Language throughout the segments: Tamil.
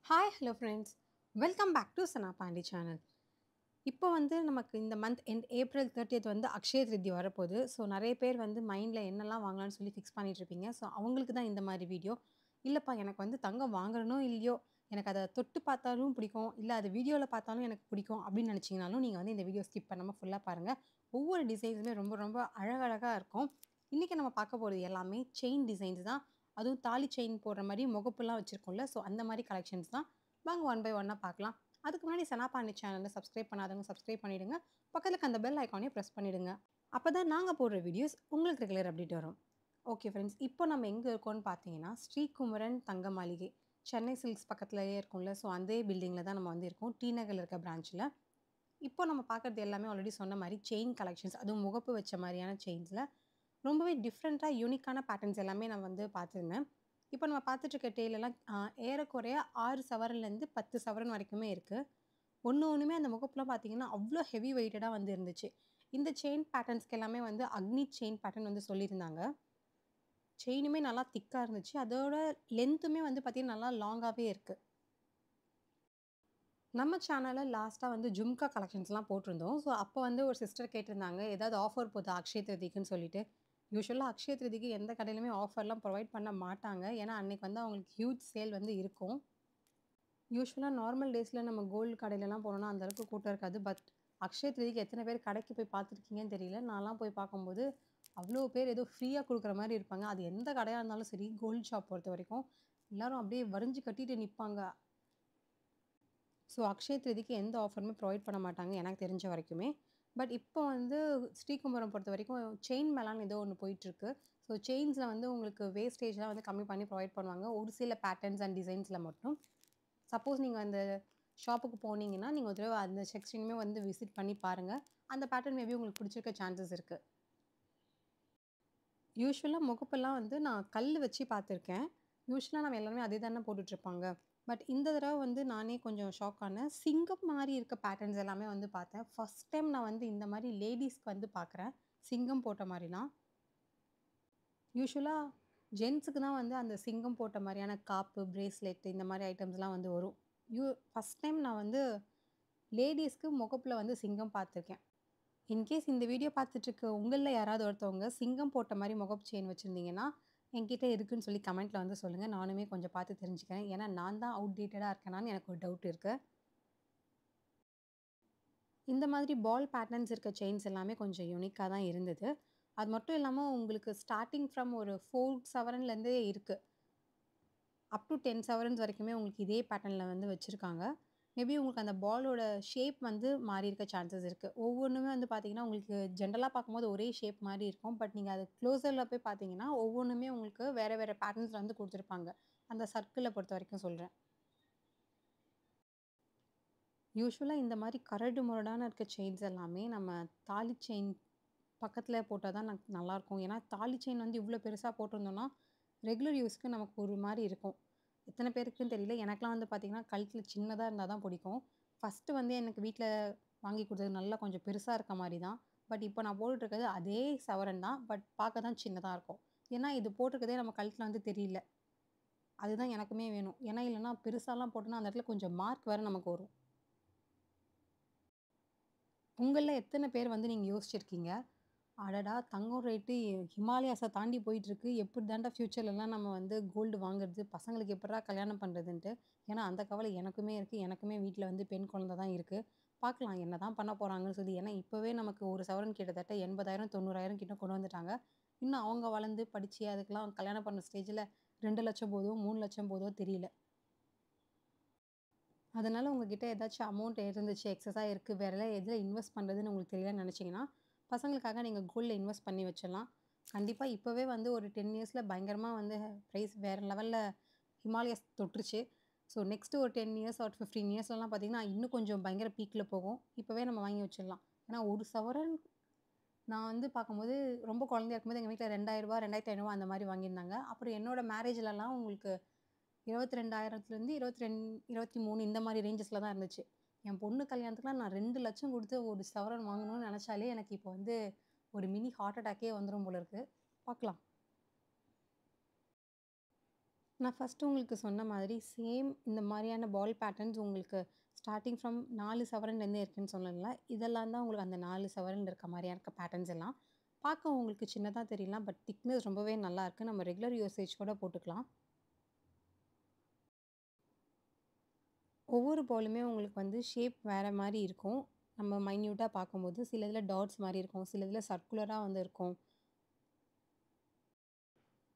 Hi hello friends welcome back to Sana Pandi channel. இப்போ வந்து நமக்கு இந்த மந்த் எண்ட் ஏப்ரல் 30th வந்து அக்ஷய திருதி வரப்போகுது. ஸோ நிறைய பேர் வந்து மைண்டில் என்னெல்லாம் வாங்கலாம்னு சொல்லி ஃபிக்ஸ் பண்ணிட்டு இருப்பீங்க. ஸோ அவங்களுக்கு தான் இந்த மாதிரி வீடியோ. இல்லைப்பா எனக்கு வந்து தங்கம் வாங்குறனோ இல்லையோ, எனக்கு அதை தொட்டு பார்த்தாலும் பிடிக்கும், இல்லை அது வீடியோவில் பார்த்தாலும் எனக்கு பிடிக்கும் அப்படின்னு நினச்சிங்கனாலும் நீங்கள் வந்து இந்த வீடியோ ஸ்கிப் பண்ணாமல் ஃபுல்லாக பாருங்கள். ஒவ்வொரு டிசைன்ஸுமே ரொம்ப ரொம்ப அழகழகாக இருக்கும். இன்றைக்கி நம்ம பார்க்க போகிறது எல்லாமே செயின் டிசைன்ஸ் தான். அதுவும் தாலி செயின் போடுற மாதிரி முகப்புலாம் வச்சுருக்கோம்ல, ஸோ அந்த மாதிரி கலெக்ஷன்ஸ் தான். வாங்க ஒன் பை ஒன்னாக பார்க்கலாம். அதுக்கு முன்னாடி சனா பாண்டி சேனலை சப்ஸ்கிரைப் பண்ணாதவங்க சப்ஸ்கிரைப் பண்ணிவிடுங்க. பக்கத்தில் அந்த பெல் ஐக்கானையும் ப்ரெஸ் பண்ணிவிடுங்க. அப்போ தான் நாங்கள் போடுற வீடியோஸ் உங்களுக்கு ரெகுலர் அப்டேட் வரும். ஓகே ஃப்ரெண்ட்ஸ், இப்போ நம்ம எங்கே இருக்கோம்னு பார்த்தீங்கன்னா ஸ்ரீகுமரன் தங்க மாளிகை, சென்னை சில்க்ஸ் பக்கத்துலேயே இருக்கும்ல, ஸோ அதே பில்டிங்கில் தான் நம்ம வந்து இருக்கோம், டி நகரில் இருக்க பிரான்ச்சில். இப்போ நம்ம பார்க்குறது எல்லாமே ஆல்ரெடி சொன்ன மாதிரி செயின் கலெக்ஷன்ஸ், அதுவும் முகப்பு வச்ச மாதிரியான செயின்ஸில் ரொம்பவே டிஃப்ரெண்ட்டாக யூனிக்கான பேட்டர்ன்ஸ் எல்லாமே நான் வந்து பார்த்துருந்தேன். இப்போ நம்ம பார்த்துட்டு இருக்க டேலெல்லாம் ஏறக்குறைய 6 சவரன்லேருந்து 10 சவரன் வரைக்குமே இருக்குது. ஒன்றுமே அந்த முகப்புலாம் பார்த்தீங்கன்னா அவ்வளோ ஹெவி வெயிட்டடாக வந்து இருந்துச்சு. இந்த செயின் பேட்டர்ன்ஸ்க்கு எல்லாமே வந்து அக்னி செயின் பேட்டர்ன் வந்து சொல்லியிருந்தாங்க. செயினுமே நல்லா திக்காக இருந்துச்சு. அதோட லென்த்துமே வந்து பார்த்தீங்கன்னா நல்லா லாங்காகவே இருக்குது. நம்ம சேனலில் லாஸ்ட்டாக வந்து ஜும்கா கலெக்ஷன்ஸ்லாம் போட்டிருந்தோம். ஸோ அப்போ வந்து ஒரு சிஸ்டர் கேட்டிருந்தாங்க, ஏதாவது ஆஃபர் போதா அக்ஷய திருதிக்குன்னு சொல்லிட்டு. யூசுவலாக அக்ஷய திருதிக்கு எந்த கடையிலுமே ஆஃபர்லாம் ப்ரொவைட் பண்ண மாட்டாங்க. ஏன்னா அன்னைக்கு வந்து அவங்களுக்கு ஹியூஜ் சேல் வந்து இருக்கும். யூசுவலாக நார்மல் டேஸில் நம்ம கோல்டு கடையிலலாம் போனோம்னா அந்த அளவுக்கு கூட்டம் இருக்காது. பட் அக்ஷய திருதிக்கு எத்தனை பேர் கடைக்கு போய் பார்த்துருக்கீங்கன்னு தெரியல. நான்லாம் போய் பார்க்கும்போது அவ்வளோ பேர் ஏதோ ஃப்ரீயாக கொடுக்குற மாதிரி இருப்பாங்க. அது எந்த கடையாக இருந்தாலும் சரி, கோல்டு ஷாப் பொறுத்தவரைக்கும் எல்லாரும் அப்படியே வரிஞ்சு கட்டிட்டு நிற்பாங்க. ஸோ அக்ஷய திருதிக்கு எந்த ஆஃபருமே ப்ரொவைட் பண்ண மாட்டாங்க எனக்கு தெரிஞ்ச வரைக்குமே. பட் இப்போ வந்து ஸ்ரீகுமரம் பொறுத்தவரைக்கும் செயின் மேளான்னு ஏதோ ஒண்ணு போயிட்டுருக்கு. ஸோ செயின்ஸில் வந்து உங்களுக்கு வேஸ்டேஜ்லாம் வந்து கம்மி பண்ணி ப்ரொவைட் பண்ணுவாங்க. ஒரு சில பேட்டர்ன்ஸ் அண்ட் டிசைன்ஸில் மட்டும். சப்போஸ் நீங்க அந்த ஷாப்புக்கு போனீங்கன்னா, நீங்க ஒரு தடவ அந்த செக்ஷனுமே வந்து விசிட் பண்ணி பாருங்க. அந்த பேட்டர்ன் மேபி உங்களுக்கு பிடிச்சிருக்க சான்சஸ் இருக்கு. யூசுவலா முகப்பெல்லாம் வந்து நான் கல்லு வச்சு பார்த்துருக்கேன். யூசுவலா நம்ம எல்லாருமே அதே தானே போட்டுட்ருப்பாங்க. பட் இந்த தடவ வந்து நானே கொஞ்சம் ஷாக் ஆனேன். சிங்கம் மாரி இருக்க பேட்டர்ன்ஸ் எல்லாமே வந்து பார்த்தேன். ஃபர்ஸ்ட் டைம் நான் வந்து இந்த மாரி லேடீஸ்க்கு வந்து பார்க்குறேன். சிங்கம் போட்ட மாரிலாம். யூசுவலா ஜென்ஸுக்கு தான் வந்து அந்த சிங்கம் போட்ட மாரியான காப்பு, பிரேஸ்லெட் இந்த மாரி ஐட்டம்ஸ்லாம் வந்து வரும். ஃபர்ஸ்ட் டைம் நான் வந்து லேடீஸ்க்கு முகப்புல வந்து சிங்கம் பார்த்துருக்கேன். இன்கேஸ் இந்த வீடியோ பார்த்துட்டுருக்க உங்கள்ல யாராவது ஒருத்தவங்க சிங்கம் போட்ட மாரி முகப்பு செயின் வச்சிருந்தீங்கன்னா, என்கிட்ட இருக்குன்னு சொல்லி கமெண்ட்ல வந்து சொல்லுங்க. நானுமே கொஞ்சம் பார்த்து தெரிஞ்சுக்கிறேன். ஏன்னா நான் தான் அவுட்டேட்டடா இருக்கேனான்னு எனக்கு ஒரு டவுட் இருக்கு. இந்த மாதிரி பால் பேட்டர்ன்ஸ் இருக்க செயின்ஸ் எல்லாமே கொஞ்சம் யூனிக்கா தான் இருந்தது. அது மட்டும் இல்லாம உங்களுக்கு ஸ்டார்ட்டிங் ஃப்ரம் ஒரு 4 சவரன்லேருந்தே இருக்கு. அப் டூ 10 செவரன்ஸ் வரைக்குமே உங்களுக்கு இதே பேட்டர்ன்ல வந்து வச்சிருக்காங்க. மேபி உங்களுக்கு அந்த பாலோட ஷேப் வந்து மாறியிருக்க சான்சஸ் இருக்கு. ஒவ்வொன்னுமே வந்து பார்த்தீங்கன்னா, உங்களுக்கு ஜென்ரலா பார்க்கும்போது ஒரே ஷேப் மாரி இருக்கும். பட் நீங்க அது க்ளோசர்ல போய் பார்த்தீங்கன்னா, ஒவ்வொன்னுமே உங்களுக்கு வேற வேற பேட்டர்ன்ஸ்ல வந்து குடுத்துருப்பாங்க. அந்த சர்க்கிள பொறுத்தவரைக்கும் சொல்றேன். யூசுவலா இந்த மாரி கரடு முரடான இருக்க செயின்ஸ் எல்லாமே நம்ம தாலி செயின் பக்கத்துல போட்டா தான் நல்லாருக்கும். ஏன்னா, தாலி செயின் வந்து இவ்ளோ பெருசா போட்டிருந்தோம்னா, ரெகுலர் யூஸ்க்கு நமக்கு ஒரு மாரி இருக்கும். எத்தன பேருக்குன்னு தெரியல. எனக்கெல்லாம் வந்து பார்த்தீங்கன்னா, கழுத்துல சின்னதா இருந்தா தான் பிடிக்கும். ஃபர்ஸ்ட்டு வந்து எனக்கு வீட்ல வாங்கி குடுத்தது நல்லா கொஞ்சம் பெருசா இருக்க மாரி தான். பட் இப்போ நான் போட்டுட்டு இருக்கிறது அதே சவரன் தான். பட் பார்க்க தான் சின்னதா இருக்கும். ஏன்னா, இது போட்டிருக்கிறதே நம்ம கழுத்துல வந்து தெரியல. அதுதான் எனக்குமே வேணும். ஏன்னா, இல்லன்னா பெருசாலாம் போட்டோம்னா, அந்த இடத்துல கொஞ்சம் மார்க் வேற நமக்கு வரும். உங்கள்ல எத்தன பேர் வந்து நீங்க யோசிச்சிருக்கீங்க? அடடா! தங்கம் ரேட்டு ஹிமாலயாஸ தாண்டி போயிட்டுருக்கு. எப்படி தான்டா ஃபியூச்சர்லலாம் நம்ம வந்து கோல்டு வாங்குறது? பசங்களுக்கு எப்புட்றா கல்யாணம் பண்றதுன்ட்டு. ஏன்னா, அந்த கவலை எனக்குமே இருக்கு. எனக்குமே வீட்ல வந்து பெண் குழந்தை தான் இருக்கு. பார்க்கலாம் என்னதான் பண்ண போறாங்கன்னு சொல்லி. ஏன்னா, இப்பவே நமக்கு ஒரு சவரன் கிட்டத்தட்ட 80,000 90,000 கிட்ட கொண்டு வந்துட்டாங்க. இன்னும் அவங்க வளர்ந்து படிச்சு அதுக்கெல்லாம் கல்யாணம் பண்ண ஸ்டேஜ்ல 2,00,000 போதோ, 3,00,000 போதோ தெரியல. அதனால உங்ககிட்ட ஏதாச்சும் அமௌண்ட் இருந்துச்சு, எக்ஸஸா இருக்கு. வேற எதுல இன்வெஸ்ட் பண்றதுன்னு உங்களுக்கு தெரியலன்னு நெனச்சீங்கன்னா, பசங்களுக்காக நீங்க கோல்ட்ல இன்வெஸ்ட் பண்ணி வச்சிடலாம். கண்டிப்பா இப்பவே வந்து ஒரு 10 இயர்ஸ்ல பயங்கரமா வந்து பிரைஸ் வேற லெவல்ல ஹிமாலயஸ் தொட்டுருச்சு. ஸோ நெக்ஸ்ட் ஒரு 10 இயர்ஸ் ஆர் 15 இயர்ஸ்லலாம் பார்த்தீங்கன்னா, இன்னும் கொஞ்சம் பயங்கர பீக்ல போகும். இப்பவே நம்ம வாங்கி வச்சிடலாம். ஏன்னா, ஒரு சவரன் நான் வந்து பார்க்கும்போது ரொம்ப குழந்தையா இருக்கும்போது எங்க வீட்ல ரூ. 2000 ரூ. 2,500 அந்த மாரி வாங்கியிருந்தாங்க. அப்புறம் என்னோட மேரேஜ்லலாம் உங்களுக்கு 22,000லேருந்து 23 இந்த மாரி ரேஞ்சஸ்ல தான் இருந்துச்சு. என் பொண்ணு கல்யாணத்துக்குலாம் நான் 2,00,000 குடுத்து ஒரு சவரன் வாங்கணும்னு நெனச்சாலே, எனக்கு இப்போ வந்து ஒரு மினி ஹார்ட் அட்டாக்கே வந்துரும் போல இருக்கு. பாக்கலாம். நான் ஃபர்ஸ்ட்டு உங்களுக்கு சொன்ன மாதிரி சேம் இந்த மாரியான பால் பேட்டர்ன்ஸ் உங்களுக்கு ஸ்டார்ட்டிங் ஃப்ரம் 4 சவரன்லேருந்தே இருக்குன்னு சொன்னேன்ல. இதெல்லாம் தான் உங்களுக்கு அந்த 4 சவரன் இருக்க மாரியா இருக்க பேட்டர்ன்ஸ் எல்லாம். பார்க்க உங்களுக்கு சின்னதா தெரியலாம். பட் திக்னஸ் ரொம்பவே நல்லாருக்கு. நம்ம ரெகுலர் யூசேஜ் கூட போட்டுக்கலாம். ஒவ்வொரு பாலுமே உங்களுக்கு வந்து ஷேப் வேற மாரி இருக்கும். நம்ம மைன்யூட்டா பார்க்கும்போது, சில இதில டாட்ஸ் மாரி இருக்கும். சில இதில சர்க்குலரா வந்து இருக்கும்.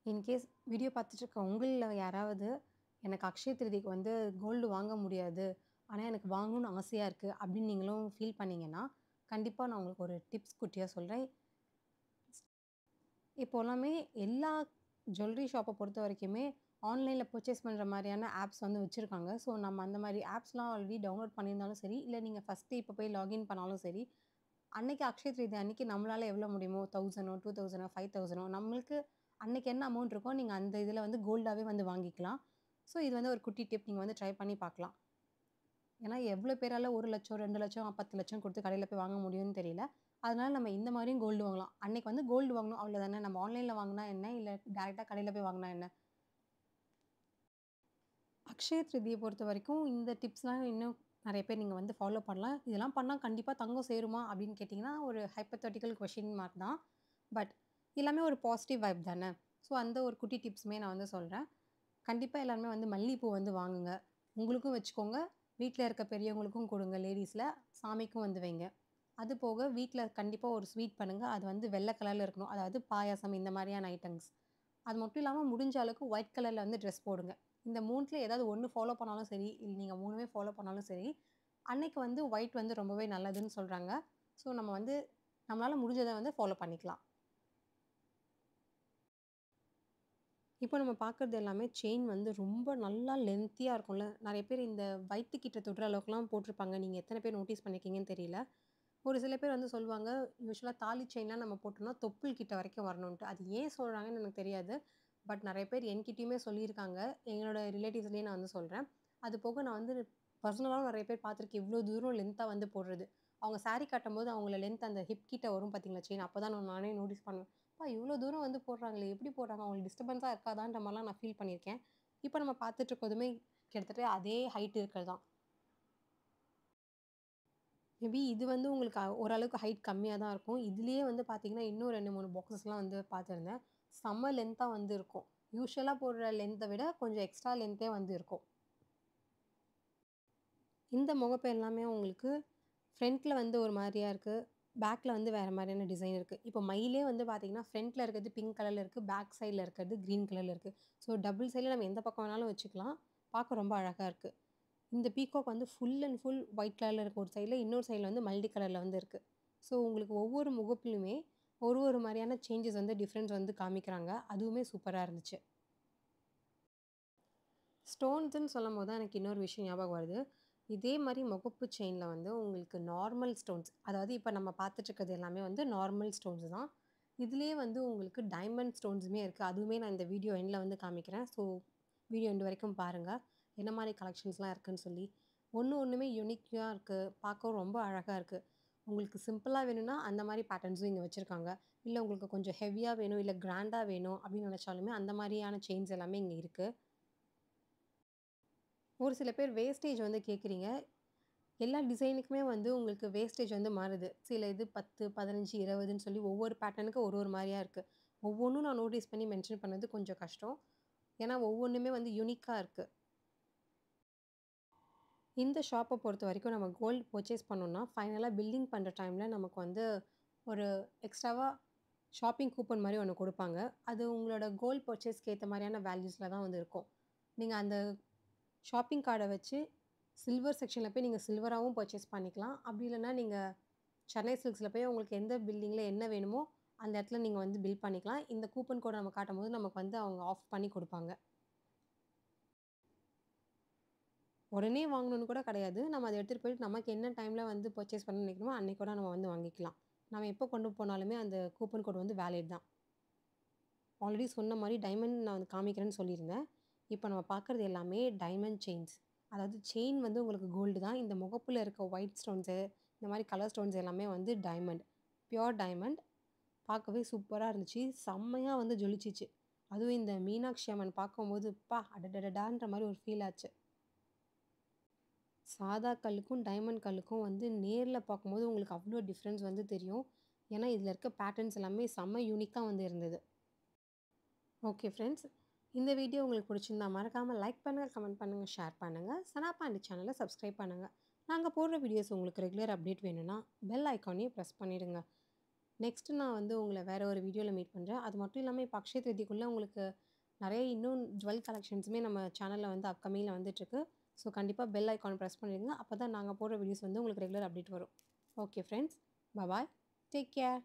இன்கேஸ் வீடியோ பார்த்துட்டு இருக்க உங்கள்ல யாராவது, எனக்கு அக்ஷய திருதிக்கு வந்து கோல்டு வாங்க முடியாது. ஆனா, எனக்கு வாங்கணும்னு ஆசையா இருக்கு. அப்படின்னு நீங்களும் ஃபீல் பண்ணீங்கன்னா, கண்டிப்பா நான் உங்களுக்கு ஒரு டிப்ஸ் குட்டியா சொல்றேன். இப்போ எல்லாமே எல்லா ஜுவல்லரி ஷாப்ப பொறுத்தவரைக்குமே, ஆன்லைன்ல பர்ச்சேஸ் பண்ற மாரியான ஆப்ஸ் வந்து வச்சிருக்காங்க. ஸோ, நம்ம அந்த மாரி ஆப்ஸ்லாம் ஆல்ரெடி டவுன்லோட் பண்ணியிருந்தாலும் சரி, இல்ல நீங்க ஃபர்ஸ்ட்டு இப்போ போய் லாகின் பண்ணாலும் சரி, அன்னைக்கு அக்ஷய திருதி அன்னைக்கு நம்மளால எவ்வளோ முடியுமோ 1000ஓ, 2000ஓ, 5000ஓ நம்மளுக்கு அன்னைக்கு என்ன அமௌண்ட் இருக்கோ, நீங்க அந்த இதில வந்து கோல்டாவே வந்து வாங்கிக்கலாம். ஸோ, இது வந்து ஒரு குட்டி டிப். நீங்க வந்து ட்ரை பண்ணி பார்க்கலாம். ஏன்னா, எவ்வளோ பேரால 1,00,000, 2,00,000, 10,00,000 குடுத்து கடையில போய் வாங்க முடியும்னு தெரியல. அதனால நம்ம இந்த மாரியும் கோல்டு வாங்கலாம். அன்னைக்கு வந்து கோல்டு வாங்கணும் அவ்வளோதானே. நம்ம ஆன்லைன்ல வாங்குனா என்ன? இல்ல டைரக்ட்டா கடையில போய் வாங்குனா என்ன? அக்ஷய திருதிய பொறுத்தவரைக்கும் இந்த டிப்ஸ்லாம் இன்னும் நெறைய பேர் நீங்க வந்து ஃபாலோ பண்ணலாம். இதெல்லாம் பண்ணா கண்டிப்பா தங்கம் சேருமா? அப்படின்னு கேட்டீங்கன்னா, ஒரு ஹைப்போதெட்டிக்கல் கொஸ்டின் மார்க் தான். பட் எல்லாமே ஒரு பாசிட்டிவ் வைப் தானே. ஸோ, அந்த ஒரு குட்டி டிப்ஸுமே நான் வந்து சொல்றேன். கண்டிப்பா எல்லாருமே வந்து மல்லிகைப்பூ வந்து வாங்குங்க. உங்களுக்கும் வச்சுக்கோங்க. வீட்ல இருக்க பெரியவங்களுக்கும் குடுங்க லேடீஸ்ல. சாமிக்கும் வந்து வைங்க. அது போக வீட்ல கண்டிப்பா ஒரு ஸ்வீட் பண்ணுங்க. அது வந்து வெள்ள கலர்ல இருக்கணும். அதாவது பாயாசம் இந்த மாரியான ஐட்டம்ஸ். அது மட்டும் இல்லாம முடிஞ்ச அளவுக்கு ஒயிட் கலர்ல வந்து ட்ரெஸ் போடுங்க. இந்த 3ல ஏதாவது ஒண்ணு ஃபாலோ பண்ணாலும் சரி, இல்ல நீங்க 3மே ஃபாலோ பண்ணாலும் சரி, அன்னைக்கு வந்து ஒயிட் வந்து ரொம்பவே நல்லதுன்னு சொல்றாங்க. ஸோ நம்ம வந்து நம்மளால முடிஞ்சத வந்து ஃபாலோ பண்ணிக்கலாம். இப்போ நம்ம பார்க்குறது எல்லாமே செயின் வந்து ரொம்ப நல்லா லென்த்தியா இருக்கும்ல. நெறைய பேர் இந்த வயித்துக்கிட்ட தொடுற அளவுக்குலாம் போட்டிருப்பாங்க. நீங்க எத்தன பேர் நோட்டீஸ் பண்ணியிருக்கீங்கன்னு தெரியல. ஒரு சில பேர் வந்து சொல்லுவாங்க, யூசுவலா தாலி செயின்லாம் நம்ம போட்டோம்னா, தொப்புள் கிட்ட வரைக்கும் வரணுன்ட்டு. அது ஏன் சொல்றாங்கன்னு எனக்கு தெரியாது. பட் நெறைய பேர் என்கிட்டயுமே சொல்லியிருக்காங்க. என்னோட ரிலேட்டிவ்ஸ்லயே நான் வந்து சொல்றேன். அது போக நான் வந்து பர்சனலாவும் நெறைய பேர் பார்த்துருக்கேன். இவ்ளோ தூரம் லென்த்தா வந்து போடுறது. அவங்க சாரி கட்டும்போது அவங்கள லென்த் அந்த ஹிப் கிட்ட வரும் பார்த்தீங்களா செயின். அப்பதான் நானே நோட்டீஸ் பண்ணுவேன். அப்பா இவ்ளோ தூரம் வந்து போடுறாங்களே! எப்படி போடுறாங்க? அவங்களுக்கு டிஸ்டர்பன்ஸா இருக்காதான்ற மாரிலாம் நான் ஃபீல் பண்ணியிருக்கேன். இப்ப நம்ம பார்த்துட்டு இருக்கதுமே கிட்டத்தட்ட அதே ஹைட் இருக்கிறது தான். மேபி இது வந்து உங்களுக்கு ஓரளவுக்கு ஹைட் கம்மியா தான் இருக்கும். இதுலயே வந்து பார்த்தீங்கன்னா, இன்னும் 2, 3 பாக்ஸஸ்லாம் வந்து பார்த்துருந்தேன். செம்ம லென்த்தா வந்து இருக்கும். யூசுவலா போடுற லென்த்த விட கொஞ்சம் எக்ஸ்ட்ரா லென்த்தே வந்து இருக்கும். இந்த முகப்பு எல்லாமே உங்களுக்கு ஃப்ரண்ட்ல வந்து ஒரு மாரியா இருக்கு. பேக்ல வந்து வேற மாரியான டிசைன் இருக்கு. இப்போ மயிலே வந்து பார்த்தீங்கன்னா, ஃப்ரண்ட்ல இருக்கிறது பிங்க் கலர்ல இருக்கு. பேக் சைட்ல இருக்கிறது கிரீன் கலர்ல இருக்கு. ஸோ டபுள் சைட்ல நம்ம எந்த பக்கம் வேணாலும் வச்சுக்கலாம். பார்க்க ரொம்ப அழகா இருக்கு. இந்த பீகாக் வந்து ஃபுல் அண்ட் ஃபுல் ஒயிட் கலர்ல இருக்கு ஒரு சைட்ல. இன்னொரு சைட்ல வந்து மல்டி கலர்ல வந்து இருக்கு. ஸோ உங்களுக்கு ஒவ்வொரு முகப்பிலுமே ஒரு ஒரு மாரியான சேஞ்சஸ் வந்து டிஃபரன்ஸ் வந்து காமிக்கிறாங்க. அதுவுமே சூப்பரா இருந்துச்சு. ஸ்டோன்ஸ்ன்னு சொல்லும்போது தான் எனக்கு இன்னொரு விஷயம் ஞாபகம் வருது. இதே மாரி முகப்பு செயின்ல வந்து உங்களுக்கு நார்மல் ஸ்டோன்ஸ் அதாவது இப்ப நம்ம பார்த்துட்டு இருக்கிறது எல்லாமே வந்து நார்மல் ஸ்டோன்ஸ் தான். இதுலயே வந்து உங்களுக்கு டைமண்ட் ஸ்டோன்ஸுமே இருக்கு. அதுவுமே நான் இந்த வீடியோ எண்ட்ல வந்து காமிக்கிறேன். ஸோ வீடியோ எண்ட் வரைக்கும் பாருங்க. என்ன மாரி கலெக்ஷன்ஸ்லாம் இருக்குன்னு சொல்லி. ஒண்ணுமே யூனிக்கா இருக்கு. பார்க்கவும் ரொம்ப அழகா இருக்கு. உங்களுக்கு சிம்பிளா வேணும்னா அந்த மாரி பேட்டர்ன்ஸும் இங்க வச்சிருக்காங்க. இல்ல உங்களுக்கு கொஞ்சம் ஹெவியா வேணும், இல்ல கிராண்டா வேணும் அப்படின்னு நினைச்சாலுமே அந்த மாரியான செயின்ஸ் எல்லாமே இங்க இருக்கு. ஒரு சில பேர் வேஸ்டேஜ் வந்து கேட்குறீங்க. எல்லா டிசைனுக்குமே வந்து உங்களுக்கு வேஸ்டேஜ் வந்து மாறுது. சில இது 10, 15, 20ன்னு சொல்லி ஒவ்வொரு பேட்டர்னுக்கு ஒரு ஒரு மாரியா இருக்கு. ஒவ்வொன்னும் நான் நோட்டீஸ் பண்ணி மென்ஷன் பண்ணது கொஞ்சம் கஷ்டம். ஏன்னா ஒவ்வொன்னுமே வந்து யூனிக்கா இருக்கு. இந்த ஷாப்ப பொறுத்தவரைக்கும் நம்ம கோல்ட் பர்ச்சேஸ் பண்ணோம்னா, ஃபைனலா பில்லிங் பண்ற டைம்ல நமக்கு வந்து ஒரு எக்ஸ்ட்ராவா ஷாப்பிங் கூப்பன் மாரி ஒண்ணு குடுப்பாங்க. அது உங்களோட கோல்ட் பர்ச்சேஸ்க்கு ஏத்த மாரியான வேல்யூஸ்ல தான் வந்து இருக்கும். நீங்க அந்த ஷாப்பிங் கார்ட வச்சு சில்வர் செக்ஷன்ல போய் நீங்க சில்வராவும் பர்ச்சேஸ் பண்ணிக்கலாம். அப்படி இல்லன்னா, நீங்க சென்னை சில்க்ஸ்ல போய் உங்களுக்கு எந்த பில்டிங்ல என்ன வேணுமோ, அந்த இடத்துல நீங்க வந்து பில் பண்ணிக்கலாம். இந்த கூப்பன் கோட நம்ம காட்டும்போது நமக்கு வந்து அவங்க ஆஃப் பண்ணி குடுப்பாங்க. உடனே வாங்கணும்னு கூட கிடையாது. நம்ம அத எடுத்துட்டு போயிட்டு நமக்கு என்ன டைம்ல வந்து பர்ச்சேஸ் பண்ணணும்னு நினைக்கிறோமோ, அன்னைக்கு கூட நம்ம வந்து வாங்கிக்கலாம். நம்ம எப்போ கொண்டு போனாலுமே அந்த கூப்பன் கோட் வந்து வேலிட் தான். ஆல்ரெடி சொன்ன மாரி டைமண்ட் நான் வந்து காமிக்கிறேன்னு சொல்லியிருந்தேன். இப்ப நம்ம பார்க்குறது எல்லாமே டைமண்ட் செயின்ஸ். அதாவது செயின் வந்து உங்களுக்கு கோல்டு தான். இந்த முகப்புல இருக்க ஒயிட் ஸ்டோன்ஸு, இந்த மாரி கலர் ஸ்டோன்ஸ் எல்லாமே வந்து டைமண்ட். Pure diamond. பார்க்கவே சூப்பரா இருந்துச்சு. செம்மையா வந்து ஜொலிச்சுச்சு. அதுவும் இந்த மீனாட்சி அம்மன் பார்க்கும்போது, அப்பா! அடடடடான்ற மாரி ஒரு ஃபீல் ஆச்சு. சாதா கல்லுக்கும், டைமண்ட் கல்லுக்கும் வந்து நேர்ல பார்க்கும்போது உங்களுக்கு அவ்ளோ டிஃப்ரென்ஸ் வந்து தெரியும். ஏன்னா, இதில இருக்க பேட்டர்ன்ஸ் எல்லாமே செம்ம யூனிக்கா வந்து இருந்தது. Okay friends. இந்த வீடியோ உங்களுக்கு பிடிச்சிருந்தா மறக்காம லைக் பண்ணுங்க, கமெண்ட் பண்ணுங்க, ஷேர் பண்ணுங்க. சனா பாண்டி சேனல சப்ஸ்கிரைப் பண்ணுங்க. நாங்க போடுற வீடியோஸ் உங்களுக்கு ரெகுலர் அப்டேட் வேணும்னா, பெல் ஐகானையும் பிரஸ் பண்ணிடுங்க. நெக்ஸ்ட் நான் வந்து உங்கள வேற ஒரு வீடியோல மீட் பண்றேன். அது மட்டும் இல்லாம இப்ப அக்ஷய திருதிக்குள்ள உங்களுக்கு நெறைய இன்னும் ஜுவல் கலெக்ஷன்ஸுமே நம்ம சேனல்ல வந்து அப்கமிங்ல வந்துட்டுருக்கு. ஸோ கண்டிப்பா பெல் ஐகான் பிரஸ் பண்ணிடுங்க. அப்பதான் நாங்க போடுற வீடியோஸ் வந்து உங்களுக்கு ரெகுலர் அப்டேட் வரும். Okay friends. Bye. Take care.